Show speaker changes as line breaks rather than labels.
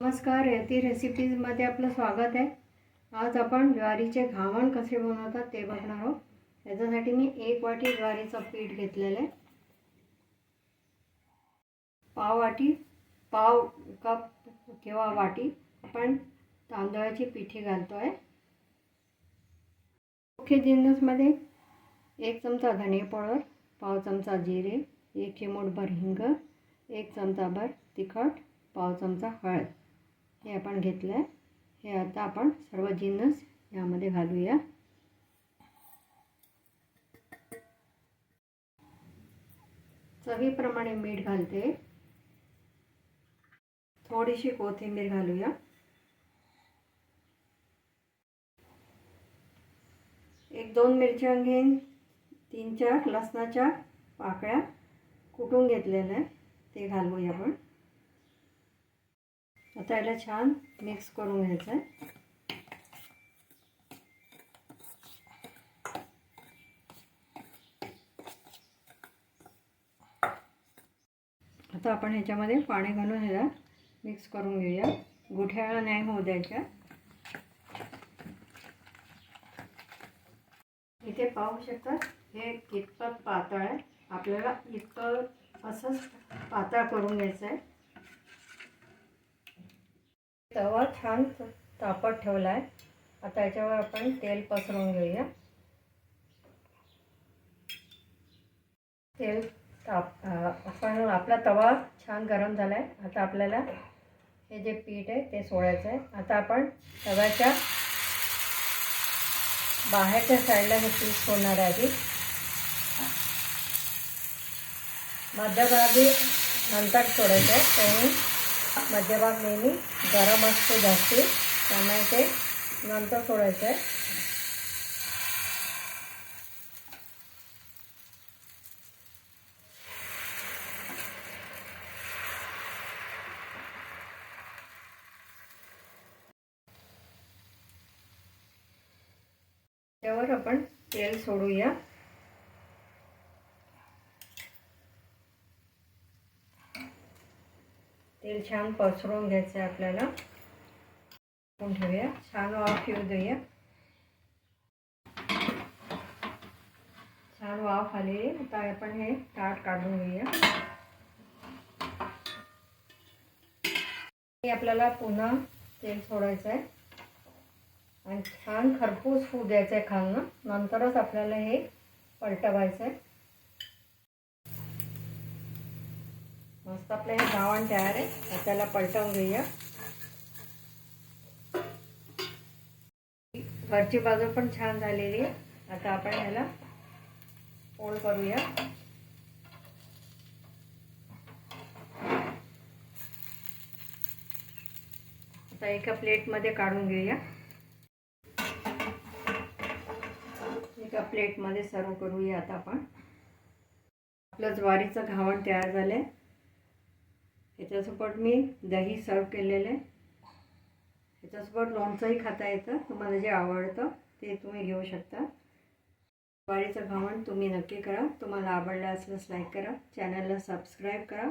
नमस्कार, यती रेसिपीजमध्ये आपलं स्वागत आहे। आज आपण ज्वारीचे घावण कसे बनवतात ते बघणार आहोत। याच्यासाठी मी 1 वाटी ज्वारीचं पीठ घेतलेलं आहे। पाव कप किंवा वाटी आपण तांदळाची पिठी घालतोय। मुख्य जिन्नसमध्ये 1 चमचा धणे पावडर, पाव चमचा जिरे, 1 चिमूटभर हिंग, 1 चमचाभर तिखट, पाव चमचा हळद हे आपण घेतलं। हे आता आपण सर्व जिन्नस यामध्ये घालूया। चवीप्रमाणे मीठ घालते, थोडीशी कोथिंबीर घालूया, 1-2 मिरच्या घेऊन 3-4 लसणाच्या पाकळ्या कुटून घेतलेल्या ते घालूया आपण। आता याला छान मिक्स करून घ्यायचं आहे। आता आपण ह्याच्यामध्ये पाणी घालून ह्याला मिक्स करून घेऊया। गुठळ्या नाही होऊ द्यायच्या। इथे पाहू शकता हे कितपत पातळ आहे। आपल्याला इतकं असंच पातळ करून घ्यायचं आहे। तवा छान तापत ठेवला आहे। आता याच्यावर आपण तेल पसरवून घेऊया। आपण आपला तवा छान गरम झाला आहे। आता आपल्याला हे जे पीठ आहे ते सोडायचं आहे। आता आपण तव्याच्या बाहेरच्या साईडला हे पीठ सोडणार आहे। आधी मध्यभागी नंतर सोडायचं आहे, कारण मध्यभाग नेहमी गरम असतो जास्ती, त्यामुळे ते नंतर सोडायचं आहे। त्यावर आपण तेल सोडूया। तेल छान पसरवून घ्यायचं आहे आपल्याला। ठेवूया, छान वाफ येऊ देऊया। छान वाफ आली। आता आपण हे ताट काढून घेऊया। आपल्याला पुन्हा तेल सोडायचं आहे आणि छान खरपूस होऊ द्यायचं आहे खालनं, नंतरच आपल्याला हे पलटवायचं आहे। मस्त आपलं हे घावण तयार आहे। आपल्याला पलटवून घेऊया। वरची बाजू पण छान झालेली आहे। आता आपण ह्याला फोल्ड करूया। आता एका प्लेटमध्ये काढून घेऊया। एका प्लेटमध्ये सर्व करूया। आता आपण आपलं ज्वारीचं घावण तयार झालंय। याच्यासोबत मी दही सर्व केलेलं आहे। याच्यासोबत लोणचंही खाता येतं, तुम्हाला जे आवडतं ते तुम्ही घेऊ शकता। ज्वारीचं घावण तुम्ही नक्की करा। तुम्हाला आवडलं असल्यास लाईक करा, चॅनलला सबस्क्राईब करा।